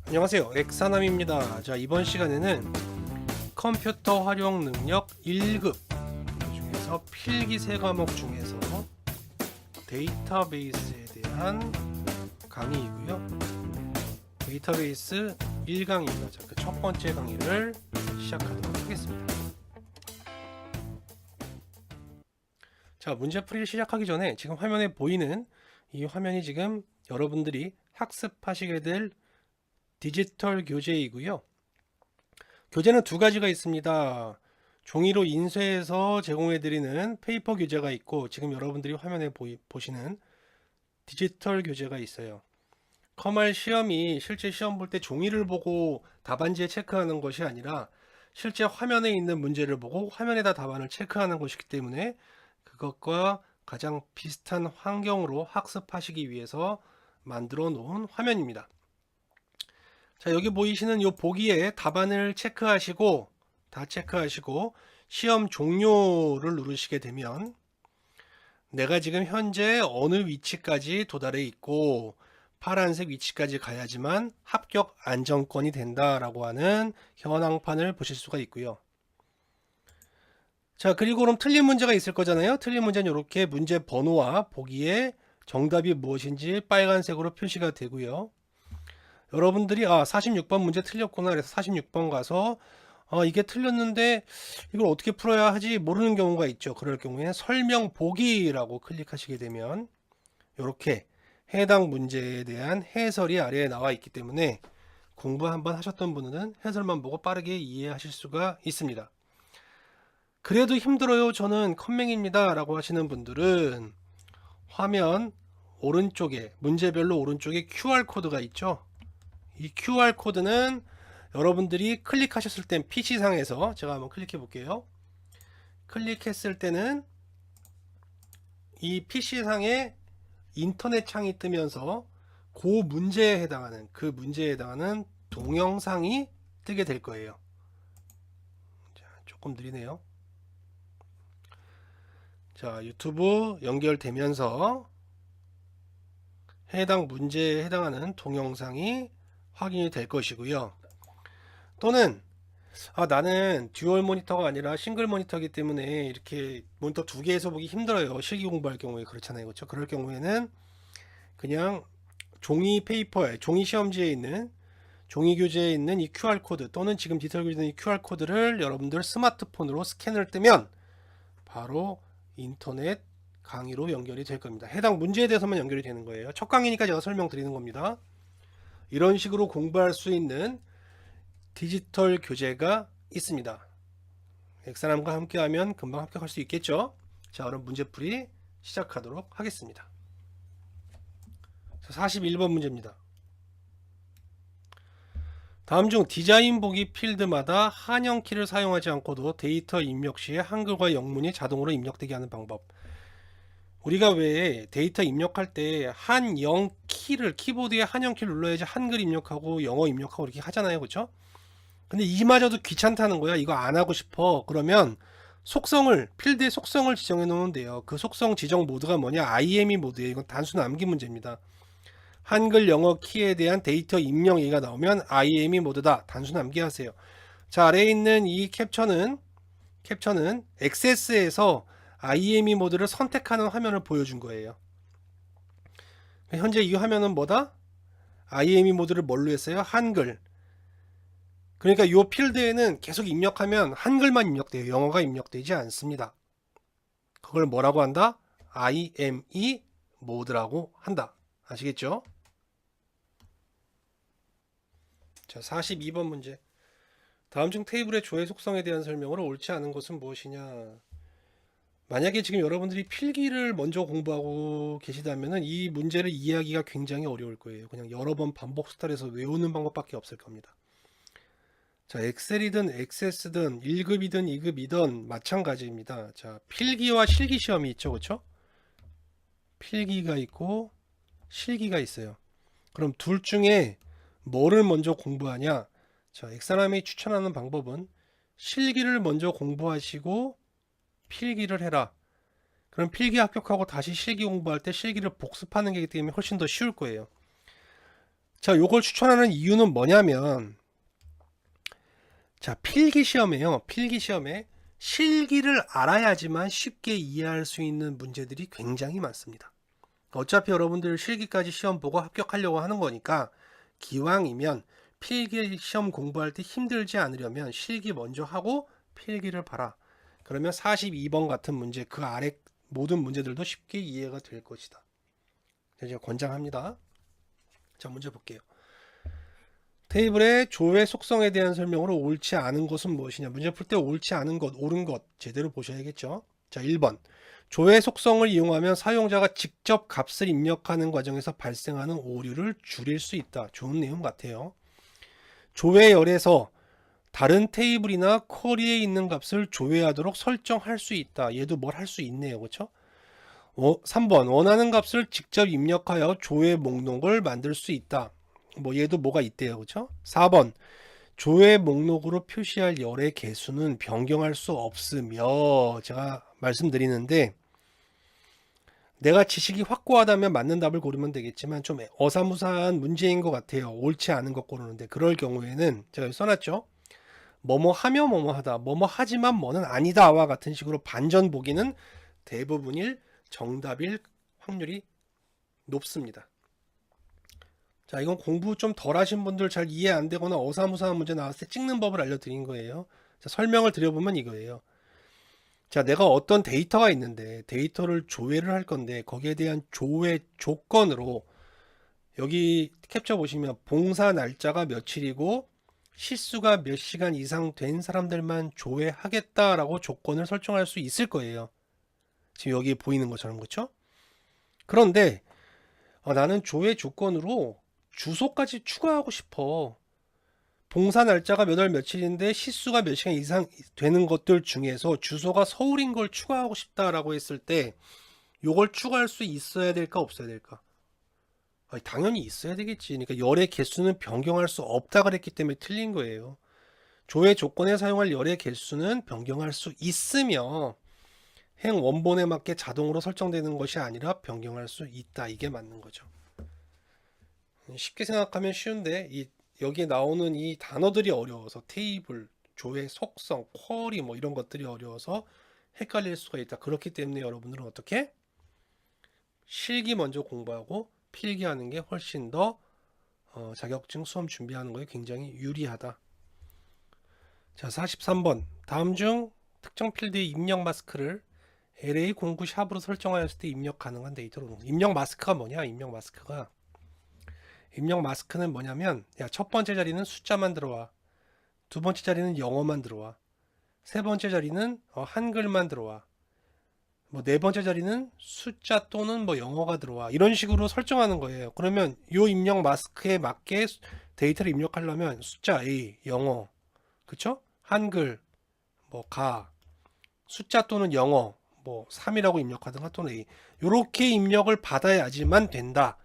안녕하세요, 엑사남입니다. 자, 이번 시간에는 컴퓨터 활용 능력 1급 중에서 필기 세 과목 중에서 데이터베이스에 대한 강의이고요. 데이터베이스 1강의입니다. 자, 그 첫 번째 강의를 시작하도록 하겠습니다. 자, 문제풀이를 시작하기 전에 지금 화면에 보이는 이 화면이 지금 여러분들이 학습하시게 될 디지털 교재이고요. 교재는 두 가지가 있습니다. 종이로 인쇄해서 제공해드리는 페이퍼 교재가 있고, 지금 여러분들이 화면에 보시는 디지털 교재가 있어요. 컴활 시험이 실제 시험 볼 때 종이를 보고 답안지에 체크하는 것이 아니라 실제 화면에 있는 문제를 보고 화면에다 답안을 체크하는 것이기 때문에 그것과 가장 비슷한 환경으로 학습하시기 위해서 만들어 놓은 화면입니다. 자, 여기 보이시는 이 보기에 답안을 체크하시고 다 체크하시고 시험 종료를 누르시게 되면 내가 지금 현재 어느 위치까지 도달해 있고 파란색 위치까지 가야지만 합격 안정권이 된다라고 하는 현황판을 보실 수가 있고요. 자, 그리고 그럼 틀린 문제가 있을 거잖아요. 틀린 문제는 이렇게 문제 번호와 보기에 정답이 무엇인지 빨간색으로 표시가 되고요. 여러분들이 46번 문제 틀렸구나 그래서 46번 가서 이게 틀렸는데 이걸 어떻게 풀어야 하지 모르는 경우가 있죠. 그럴 경우에 설명 보기라고 클릭하시게 되면 이렇게 해당 문제에 대한 해설이 아래에 나와 있기 때문에 공부 한번 하셨던 분은 해설만 보고 빠르게 이해하실 수가 있습니다. 그래도 힘들어요, 저는 컴맹입니다 라고 하시는 분들은 화면 오른쪽에 문제별로 오른쪽에 QR코드가 있죠. 이 QR코드는 여러분들이 클릭하셨을 땐 PC상에서 제가 한번 클릭해 볼게요. 클릭했을 때는 이 PC상에 인터넷 창이 뜨면서 그 문제에 해당하는 동영상이 뜨게 될 거예요. 자, 조금 느리네요. 자, 유튜브 연결되면서 해당 문제에 해당하는 동영상이 확인이 될 것이고요. 또는 나는 듀얼 모니터가 아니라 싱글 모니터이기 때문에 이렇게 모니터 두 개에서 보기 힘들어요. 실기 공부할 경우에 그렇잖아요. 그렇죠? 그럴 경우에는 그냥 종이 페이퍼에 종이 시험지에 있는 종이 교재에 있는 이 QR코드 또는 지금 디지털 교재에 있는 이 QR코드를 여러분들 스마트폰으로 스캔을 뜨면 바로 인터넷 강의로 연결이 될 겁니다. 해당 문제에 대해서만 연결이 되는 거예요. 첫 강의니까 제가 설명드리는 겁니다. 이런 식으로 공부할 수 있는 디지털 교재가 있습니다. 엑사람과 함께하면 금방 합격할 수 있겠죠? 자, 그럼 문제풀이 시작하도록 하겠습니다. 41번 문제입니다. 다음 중 디자인 보기 필드마다 한영키를 사용하지 않고도 데이터 입력 시에 한글과 영문이 자동으로 입력되게 하는 방법. 우리가 왜 데이터 입력할 때 한영키를 키보드에 한영키를 눌러야지 한글 입력하고 영어 입력하고 이렇게 하잖아요. 그렇죠? 근데 이마저도 귀찮다는 거야. 이거 안 하고 싶어. 그러면 필드의 속성을 지정해 놓으면 돼요. 그 속성 지정 모드가 뭐냐? IME 모드예요. 이건 단순 암기 문제입니다. 한글 영어 키에 대한 데이터 입력 얘기가 나오면 IME 모드다. 단순 암기하세요. 자, 아래에 있는 이 캡처는 액세스에서 IME 모드를 선택하는 화면을 보여준 거예요. 현재 이 화면은 뭐다? IME 모드를 뭘로 했어요? 한글. 그러니까 이 필드에는 계속 입력하면 한글만 입력돼요. 영어가 입력되지 않습니다. 그걸 뭐라고 한다? IME 모드라고 한다. 아시겠죠? 자, 42번 문제. 다음 중 테이블의 조회 속성에 대한 설명으로 옳지 않은 것은 무엇이냐? 만약에 지금 여러분들이 필기를 먼저 공부하고 계시다면 이 문제를 이해하기가 굉장히 어려울 거예요. 그냥 여러 번 반복 수달해서 외우는 방법밖에 없을 겁니다. 자, 엑셀이든 액세스든 1급이든 2급이든 마찬가지입니다. 자, 필기와 실기 시험이 있죠. 그렇죠? 필기가 있고 실기가 있어요. 그럼 둘 중에 뭐를 먼저 공부하냐? 자, 엑사람이 추천하는 방법은 실기를 먼저 공부하시고 필기를 해라. 그럼 필기 합격하고 다시 실기 공부할 때 실기를 복습하는 게 때문에 훨씬 더 쉬울 거예요. 자, 요걸 추천하는 이유는 뭐냐면, 자, 필기시험에요. 필기시험에 실기를 알아야지만 쉽게 이해할 수 있는 문제들이 굉장히 많습니다. 어차피 여러분들 실기까지 시험 보고 합격하려고 하는 거니까 기왕이면 필기 시험 공부할 때 힘들지 않으려면 실기 먼저 하고 필기를 봐라. 그러면 42번 같은 문제, 그 아래 모든 문제들도 쉽게 이해가 될 것이다. 제가 권장합니다. 자, 문제 볼게요. 테이블의 조의 속성에 대한 설명으로 옳지 않은 것은 무엇이냐. 문제 풀 때 옳지 않은 것, 옳은 것 제대로 보셔야겠죠. 자, 1번. 조의 속성을 이용하면 사용자가 직접 값을 입력하는 과정에서 발생하는 오류를 줄일 수 있다. 좋은 내용 같아요. 조의 열에서 다른 테이블이나 쿼리에 있는 값을 조회하도록 설정할 수 있다. 얘도 뭘 할 수 있네요. 그렇죠? 3번. 원하는 값을 직접 입력하여 조회 목록을 만들 수 있다. 뭐 얘도 뭐가 있대요. 그렇죠? 4번. 조회 목록으로 표시할 열의 개수는 변경할 수 없으며, 제가 말씀드리는데 내가 지식이 확고하다면 맞는 답을 고르면 되겠지만 좀 어사무사한 문제인 것 같아요. 옳지 않은 것 고르는데, 그럴 경우에는 제가 여기 써놨죠. 뭐뭐 하며 뭐뭐 하다, 뭐뭐 하지만 뭐는 아니다와 같은 식으로 반전 보기는 대부분일 정답일 확률이 높습니다. 자, 이건 공부 좀 덜 하신 분들, 잘 이해 안 되거나 어사무사한 문제 나왔을 때 찍는 법을 알려드린 거예요. 자, 설명을 드려보면 이거예요. 자, 내가 어떤 데이터가 있는데 데이터를 조회를 할 건데 거기에 대한 조회 조건으로 여기 캡처 보시면 봉사 날짜가 며칠이고 시수가 몇 시간 이상 된 사람들만 조회하겠다라고 조건을 설정할 수 있을 거예요. 지금 여기 보이는 것처럼. 그렇죠? 그런데 나는 조회 조건으로 주소까지 추가하고 싶어. 봉사 날짜가 몇 월 며칠인데 시수가 몇 시간 이상 되는 것들 중에서 주소가 서울인 걸 추가하고 싶다라고 했을 때 요걸 추가할 수 있어야 될까 없어야 될까? 아니, 당연히 있어야 되겠지. 그러니까 열의 개수는 변경할 수 없다 그랬기 때문에 틀린 거예요. 조회 조건에 사용할 열의 개수는 변경할 수 있으며 행 원본에 맞게 자동으로 설정되는 것이 아니라 변경할 수 있다. 이게 맞는 거죠. 쉽게 생각하면 쉬운데 여기에 나오는 이 단어들이 어려워서 테이블, 조회 속성, 쿼리 뭐 이런 것들이 어려워서 헷갈릴 수가 있다. 그렇기 때문에 여러분들은 어떻게? 실기 먼저 공부하고 필기하는 게 훨씬 더 자격증 수험 준비하는 거에 굉장히 유리하다. 자, 43번. 다음 중 특정 필드의 입력 마스크를 LA09 샵으로 설정하였을 때 입력 가능한 데이터로. 입력 마스크가 뭐냐? 입력 마스크는 뭐냐면, 야, 첫 번째 자리는 숫자만 들어와. 두 번째 자리는 영어만 들어와. 세 번째 자리는 한글만 들어와. 뭐 네 번째 자리는 숫자 또는 뭐 영어가 들어와. 이런 식으로 설정하는 거예요. 그러면 요 입력 마스크에 맞게 데이터를 입력하려면 숫자 A, 영어, 그쵸? 한글, 뭐 숫자 또는 영어, 뭐 3이라고 입력하든가 또는 A. 요렇게 입력을 받아야지만 된다.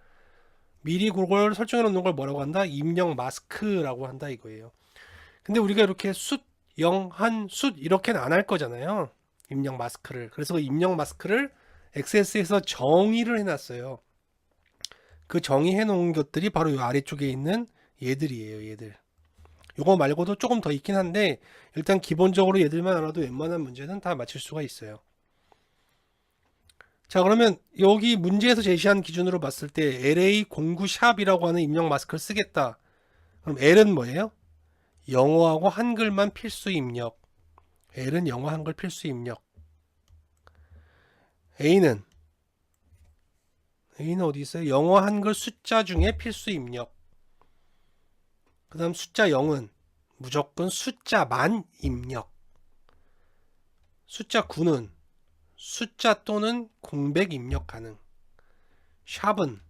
미리 그걸 설정해 놓는 걸 뭐라고 한다? 입력 마스크라고 한다 이거예요. 근데 우리가 이렇게 숫 이렇게는 안 할 거잖아요. 입력 마스크를. 그래서 그 입력 마스크를 XS에서 정의를 해놨어요. 그 정의해 놓은 것들이 바로 이 아래쪽에 있는 얘들이에요. 얘들. 요거 말고도 조금 더 있긴 한데 일단 기본적으로 얘들만 알아도 웬만한 문제는 다 맞출 수가 있어요. 자, 그러면 여기 문제에서 제시한 기준으로 봤을 때 LA09 샵이라고 하는 입력 마스크를 쓰겠다. 그럼 L은 뭐예요? 영어하고 한글만 필수 입력. L은 영어 한글 필수 입력. A는 어디 있어요? 영어 한글 숫자 중에 필수 입력. 그 다음 숫자 0은 무조건 숫자만 입력. 숫자 9는 숫자 또는 공백 입력 가능. 샵은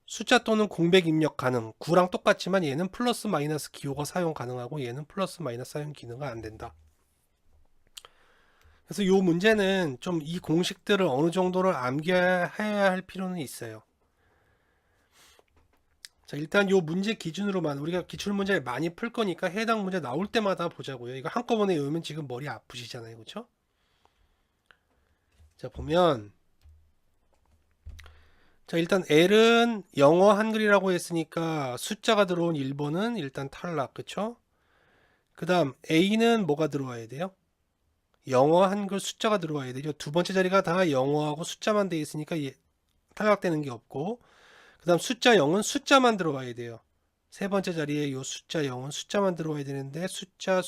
숫자 또는 공백 입력 가능. 9랑 똑같지만 얘는 플러스 마이너스 기호가 사용 가능하고 얘는 플러스 마이너스 사용 기능가 안 된다. 그래서 이 문제는 좀 이 공식들을 어느 정도를 암기해야 할 필요는 있어요. 자, 일단 이 문제 기준으로만 우리가 기출문제를 많이 풀 거니까 해당 문제 나올 때마다 보자고요. 이거 한꺼번에 외우면 지금 머리 아프시잖아요. 그렇죠? 자, 보면 자, 일단 L은 영어 한글이라고 했으니까 숫자가 들어온 1번은 일단 탈락. 그쵸? 그 다음 A는 뭐가 들어와야 돼요? 영어 한글 숫자가 들어와야 되죠. 두 번째 자리가 다 영어하고 숫자만 돼 있으니까 탈락되는 게 없고, 그 다음 숫자 0은 숫자만 들어와야 돼요. 세 번째 자리에 요 숫자 0은 숫자만 들어와야 되는데 숫자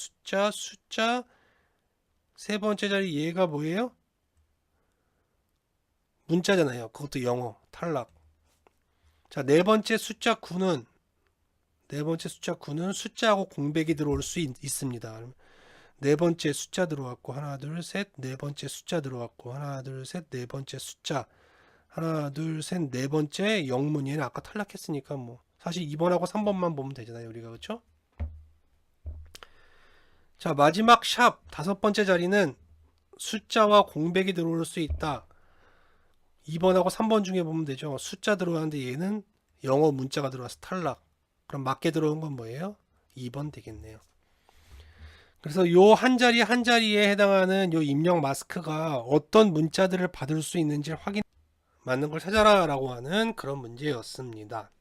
세 번째 자리 얘가 뭐예요? 문자잖아요. 그것도 영어 탈락. 자, 네 번째 숫자 9는 숫자하고 공백이 들어올 수 있습니다. 네 번째 숫자 들어왔고 하나 둘 셋 네 번째 숫자 들어왔고 하나 둘 셋 네 번째 숫자 하나 둘 셋 네 번째 영문. 얘는 아까 탈락했으니까 뭐 사실 2번하고 3번만 보면 되잖아요 우리가. 그렇죠? 자, 마지막 샵 다섯 번째 자리는 숫자와 공백이 들어올 수 있다. 2번하고 3번 중에 보면 되죠. 숫자 들어왔는데 얘는 영어 문자가 들어와서 탈락. 그럼 맞게 들어온 건 뭐예요? 2번 되겠네요. 그래서 요 한 자리 한 자리에 해당하는 요 입력 마스크가 어떤 문자들을 받을 수 있는지 확인, 맞는 걸 찾아라 라고 하는 그런 문제였습니다.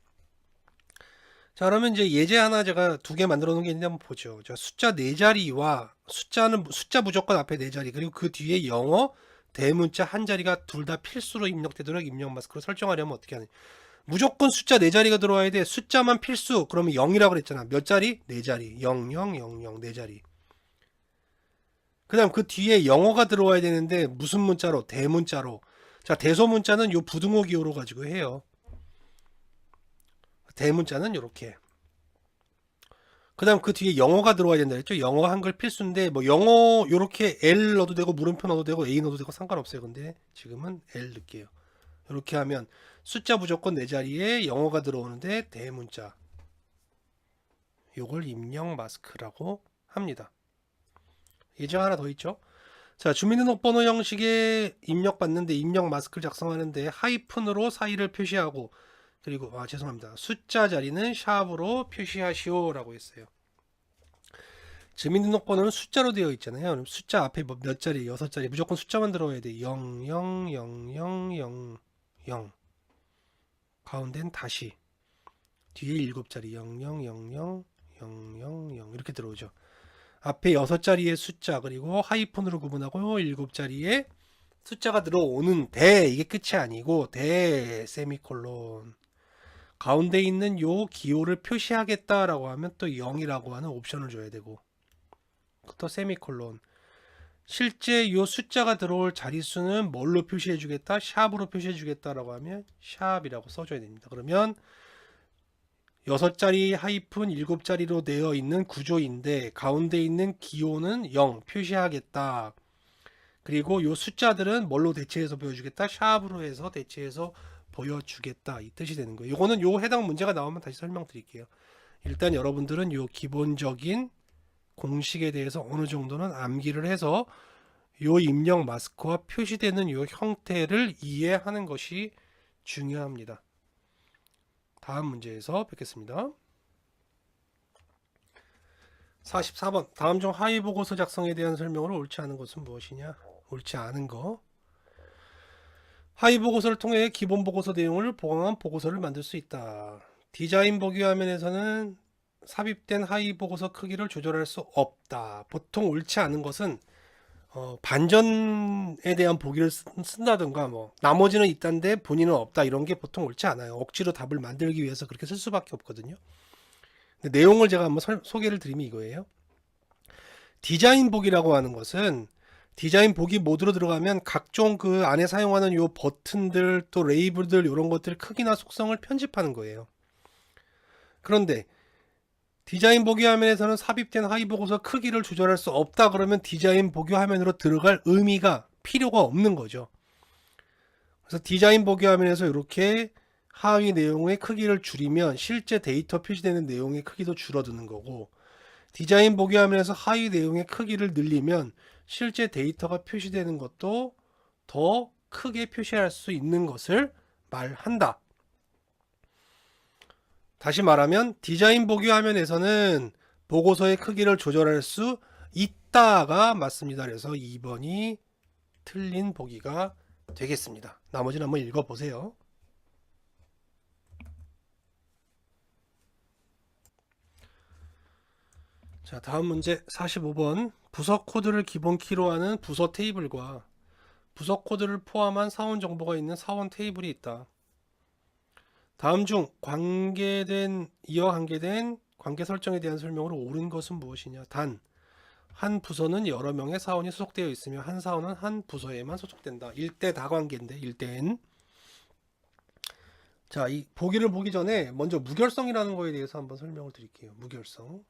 자, 그러면 이제 예제 하나 제가 두 개 만들어 놓은 게 있는데 한번 보죠. 자, 숫자 4자리와 숫자 무조건 앞에 4자리, 그리고 그 뒤에 영어 대문자 한 자리가 둘 다 필수로 입력되도록 입력 마스크로 설정하려면 어떻게 하느냐. 무조건 숫자 4자리가 들어와야 돼. 숫자만 필수. 그러면 0이라고 그랬잖아. 몇 자리? 4자리. 0, 0, 0, 0, 4자리. 그 다음 그 뒤에 영어가 들어와야 되는데 무슨 문자로? 대문자로. 자, 대소문자는 요 부등호 기호로 가지고 해요. 대문자는 요렇게. 그 다음 그 뒤에 영어가 들어와야 된다 했죠. 영어 한글 필수인데 뭐 영어 요렇게 L 넣어도 되고 물음표 넣어도 되고 A 넣어도 되고 상관없어요. 근데 지금은 L 넣을게요. 이렇게 하면 숫자 무조건 4자리에 영어가 들어오는데 대문자, 요걸 입력 마스크라고 합니다. 예제가 하나 더 있죠. 자, 주민등록번호 형식의 입력받는데 입력 마스크를 작성하는데 하이픈으로 사이를 표시하고, 그리고 죄송합니다. 숫자 자리는 샵으로 표시하시오 라고 했어요. 주민등록번호는 숫자로 되어 있잖아요. 그럼 숫자 앞에 몇 자리? 6자리. 무조건 숫자만 들어와야 돼. 0, 0, 0, 0, 0, 0. 가운데는 다시. 뒤에 7자리. 0, 0, 0, 0, 0, 0, 0. 이렇게 들어오죠. 앞에 6자리의 숫자, 그리고 하이픈으로 구분하고 7자리의 숫자가 들어오는데, 이게 끝이 아니고 대 세미콜론, 가운데 있는 요 기호를 표시하겠다라고 하면 또 0이라고 하는 옵션을 줘야 되고, 또 세미콜론, 실제 요 숫자가 들어올 자릿수는 뭘로 표시해 주겠다? 샵으로 표시해 주겠다라고 하면 샵이라고 써줘야 됩니다. 그러면 6자리 하이픈 7자리로 되어 있는 구조인데 가운데 있는 기호는 0 표시하겠다. 그리고 요 숫자들은 뭘로 대체해서 보여주겠다? 샵으로 해서 대체해서 보여주겠다. 이 뜻이 되는 거예요. 이거는 요 해당 문제가 나오면 다시 설명드릴게요. 일단 여러분들은 요 기본적인 공식에 대해서 어느 정도는 암기를 해서 요 입력 마스크와 표시되는 요 형태를 이해하는 것이 중요합니다. 다음 문제에서 뵙겠습니다. 44번. 다음 중 하위 보고서 작성에 대한 설명으로 옳지 않은 것은 무엇이냐? 옳지 않은 거. 하위 보고서를 통해 기본 보고서 내용을 보강한 보고서를 만들 수 있다. 디자인 보기 화면에서는 삽입된 하위 보고서 크기를 조절할 수 없다. 보통 옳지 않은 것은 반전에 대한 보기를 쓴다든가 뭐 나머지는 있다는데 본인은 없다, 이런 게 보통 옳지 않아요. 억지로 답을 만들기 위해서 그렇게 쓸 수밖에 없거든요. 근데 내용을 제가 한번 소개를 드리면 이거예요. 디자인 보기라고 하는 것은 디자인 보기 모드로 들어가면 각종 그 안에 사용하는 요 버튼들 또 레이블들 이런 것들 크기나 속성을 편집하는 거예요. 그런데 디자인 보기 화면에서는 삽입된 하위 보고서 크기를 조절할 수 없다 그러면 디자인 보기 화면으로 들어갈 의미가 필요가 없는 거죠. 그래서 디자인 보기 화면에서 이렇게 하위 내용의 크기를 줄이면 실제 데이터 표시되는 내용의 크기도 줄어드는 거고, 디자인 보기 화면에서 하위 내용의 크기를 늘리면 실제 데이터가 표시되는 것도 더 크게 표시할 수 있는 것을 말한다. 다시 말하면 디자인 보기 화면에서는 보고서의 크기를 조절할 수 있다가 맞습니다. 그래서 2번이 틀린 보기가 되겠습니다. 나머지는 한번 읽어보세요. 자, 다음 문제 45번. 부서 코드를 기본 키로 하는 부서 테이블과 부서 코드를 포함한 사원 정보가 있는 사원 테이블이 있다. 다음 중 이와 관계된 관계 설정에 대한 설명으로 옳은 것은 무엇이냐? 단, 한 부서는 여러 명의 사원이 소속되어 있으며 한 사원은 한 부서에만 소속된다. 1대 다관계인데 1대N. 자, 이 보기를 보기 전에 먼저 무결성이라는 거에 대해서 한번 설명을 드릴게요. 무결성.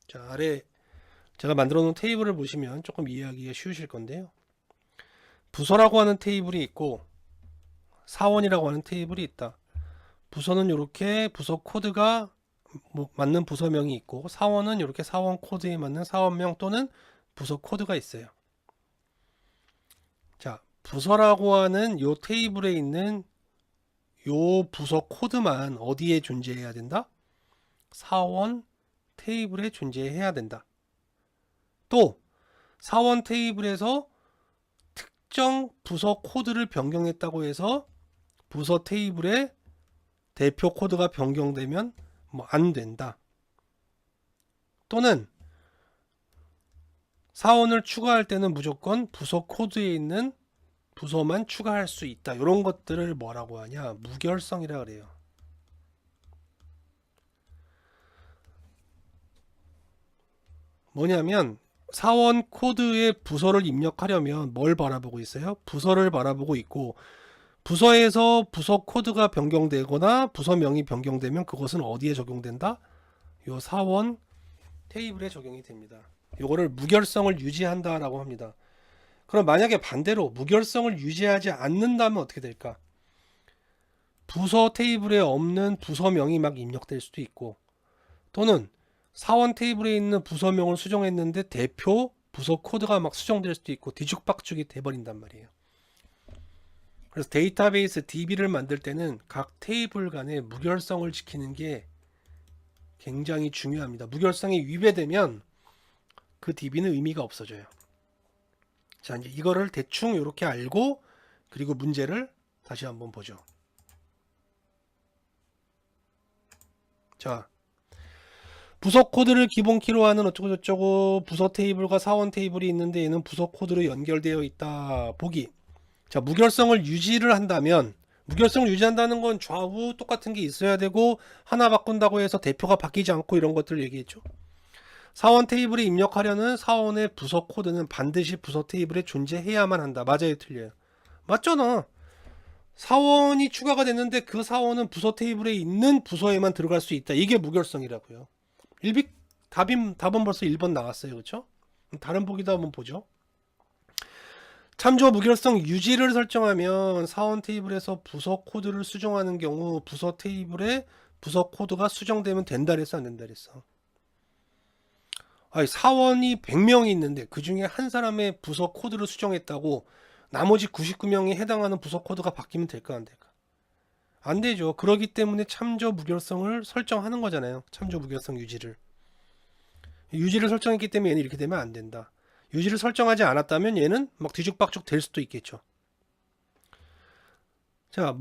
자, 아래 제가 만들어 놓은 테이블을 보시면 조금 이해하기가 쉬우실 건데요. 부서라고 하는 테이블이 있고 사원이라고 하는 테이블이 있다. 부서는 이렇게 부서 코드가 맞는 부서명이 있고 사원은 이렇게 사원 코드에 맞는 사원명 또는 부서 코드가 있어요. 자, 부서라고 하는 요 테이블에 있는 요 부서 코드만 어디에 존재해야 된다? 사원 테이블에 존재해야 된다. 또 사원 테이블에서 특정 부서 코드를 변경했다고 해서 부서 테이블의 대표 코드가 변경되면 안 된다. 또는 사원을 추가할 때는 무조건 부서 코드에 있는 부서만 추가할 수 있다. 이런 것들을 뭐라고 하냐? 무결성이라 그래요. 뭐냐면 사원 코드에 부서를 입력하려면 뭘 바라보고 있어요? 부서를 바라보고 있고 부서에서 부서 코드가 변경되거나 부서명이 변경되면 그것은 어디에 적용된다? 요 사원 테이블에 적용이 됩니다. 요거를 무결성을 유지한다라고 합니다. 그럼 만약에 반대로 무결성을 유지하지 않는다면 어떻게 될까? 부서 테이블에 없는 부서명이 막 입력될 수도 있고 또는 사원 테이블에 있는 부서명을 수정했는데 대표 부서 코드가 막 수정될 수도 있고 뒤죽박죽이 돼버린단 말이에요. 그래서 데이터베이스 DB를 만들 때는 각 테이블 간의 무결성을 지키는 게 굉장히 중요합니다. 무결성이 위배되면 그 DB는 의미가 없어져요. 자, 이제 이거를 대충 이렇게 알고 그리고 문제를 다시 한번 보죠. 자, 부서 코드를 기본 키로 하는 어쩌고저쩌고 부서 테이블과 사원 테이블이 있는데 얘는 부서 코드로 연결되어 있다. 보기. 자, 무결성을 유지를 한다면 무결성을 유지한다는 건 좌우 똑같은 게 있어야 되고 하나 바꾼다고 해서 대표가 바뀌지 않고 이런 것들을 얘기했죠. 사원 테이블에 입력하려는 사원의 부서 코드는 반드시 부서 테이블에 존재해야만 한다. 맞아요, 틀려요? 맞잖아. 사원이 추가가 됐는데 그 사원은 부서 테이블에 있는 부서에만 들어갈 수 있다. 이게 무결성이라고요. 답은 벌써 1번 나왔어요. 그렇죠? 다른 보기도 한번 보죠. 참조 무결성 유지를 설정하면 사원 테이블에서 부서 코드를 수정하는 경우 부서 테이블에 부서 코드가 수정되면 된다 그랬어, 안 된다 그랬어? 아니, 사원이 100명이 있는데 그 중에 한 사람의 부서 코드를 수정했다고 나머지 99명이 해당하는 부서 코드가 바뀌면 될까 안 될까? 안 되죠. 그러기 때문에 참조 무결성을 설정하는 거잖아요. 참조 무결성 유지를 설정했기 때문에 얘는 이렇게 되면 안 된다. 유지를 설정하지 않았다면 얘는 막 뒤죽박죽 될 수도 있겠죠. 자,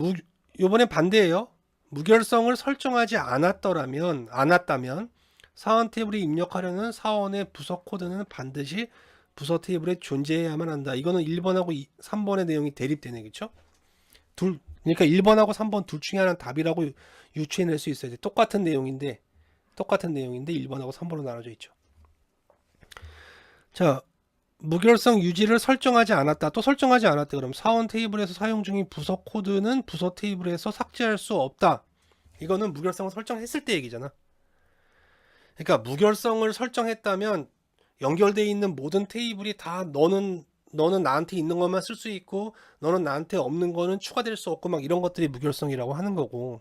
요번엔 반대예요. 무결성을 설정하지 않았다면 사원 테이블에 입력하려는 사원의 부서 코드는 반드시 부서 테이블에 존재해야만 한다. 이거는 1번하고 3번의 내용이 대립되네. 그렇죠? 그러니까 1번하고 3번 둘 중에 하나는 답이라고 유추해낼 수 있어야 돼. 똑같은 내용인데 1번하고 3번으로 나눠져 있죠. 자, 무결성 유지를 설정하지 않았다. 또 설정하지 않았다. 그럼 사원 테이블에서 사용 중인 부서 코드는 부서 테이블에서 삭제할 수 없다. 이거는 무결성을 설정했을 때 얘기잖아. 그러니까 무결성을 설정했다면 연결되어 있는 모든 테이블이 다 너는 나한테 있는 것만 쓸 수 있고 너는 나한테 없는 거는 추가될 수 없고 막 이런 것들이 무결성이라고 하는 거고,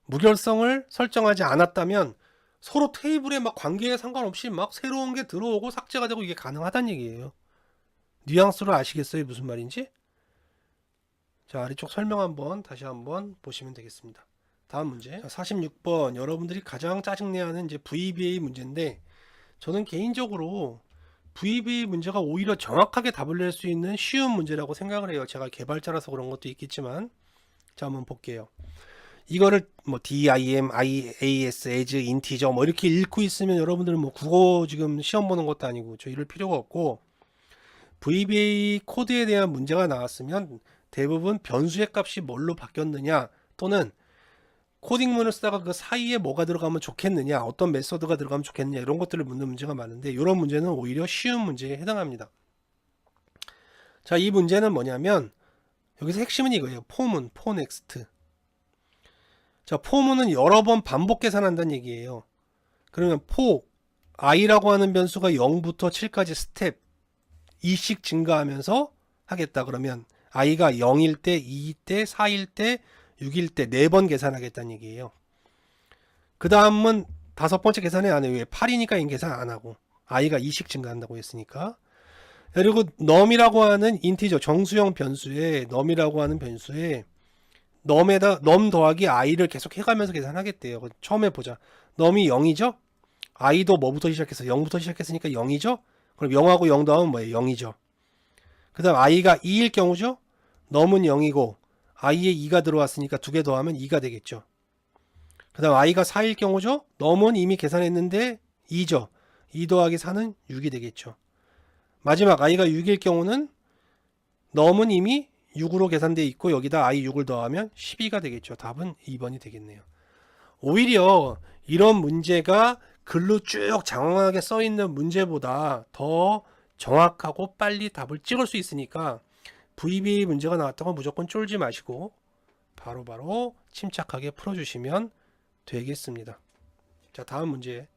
무결성을 설정하지 않았다면 서로 테이블에 막 관계에 상관없이 막 새로운 게 들어오고 삭제가 되고 이게 가능하다는 얘기예요. 뉘앙스로 아시겠어요? 무슨 말인지? 자, 아래쪽 설명 다시 한번 보시면 되겠습니다. 다음 문제. 46번. 여러분들이 가장 짜증내야 하는 이제 VBA 문제인데 저는 개인적으로 VBA 문제가 오히려 정확하게 답을 낼 수 있는 쉬운 문제라고 생각을 해요. 제가 개발자라서 그런 것도 있겠지만. 자, 한번 볼게요. 이거를 뭐 dim, ias, as, integer 뭐 이렇게 읽고 있으면 여러분들은 뭐 국어 지금 시험 보는 것도 아니고 저 이럴 필요가 없고, VBA 코드에 대한 문제가 나왔으면 대부분 변수의 값이 뭘로 바뀌었느냐, 또는 코딩문을 쓰다가 그 사이에 뭐가 들어가면 좋겠느냐, 어떤 메소드가 들어가면 좋겠느냐, 이런 것들을 묻는 문제가 많은데, 이런 문제는 오히려 쉬운 문제에 해당합니다. 자, 이 문제는 뭐냐면 여기서 핵심은 이거예요. 포문, 포넥스트. 자, 포문은 여러 번 반복 계산한다는 얘기예요. 그러면 i라고 하는 변수가 0부터 7까지 스텝 2씩 증가하면서 하겠다. 그러면 i가 0일 때, 2일 때, 4일 때, 6일 때 4번 계산하겠다는 얘기예요. 그 다음은 5번째 계산에 안 해요. 왜? 8이니까 계산 안 하고, i가 2씩 증가한다고 했으니까. 그리고 num이라고 하는 인티저 정수형 변수에, num이라고 하는 변수에 num에다 num 더하기 i를 계속 해가면서 계산하겠대요. 처음에 보자. num이 0이죠? i도 뭐부터 시작해서 0부터 시작했으니까 0이죠? 그럼 0하고 0 더하면 뭐예요? 0이죠. 그 다음 i가 2일 경우죠? num은 0이고 i에 2가 들어왔으니까 2개 더하면 2가 되겠죠. 그 다음 i가 4일 경우죠? num은 이미 계산했는데 2죠. 2 더하기 4는 6이 되겠죠. 마지막 i가 6일 경우는 num은 이미 6으로 계산되어 있고 여기다 i 6을 더하면 12가 되겠죠. 답은 2번이 되겠네요. 오히려 이런 문제가 글로 쭉 장황하게 써 있는 문제보다 더 정확하고 빨리 답을 찍을 수 있으니까 VBA 문제가 나왔다고 무조건 쫄지 마시고 바로바로 침착하게 풀어주시면 되겠습니다. 자, 다음 문제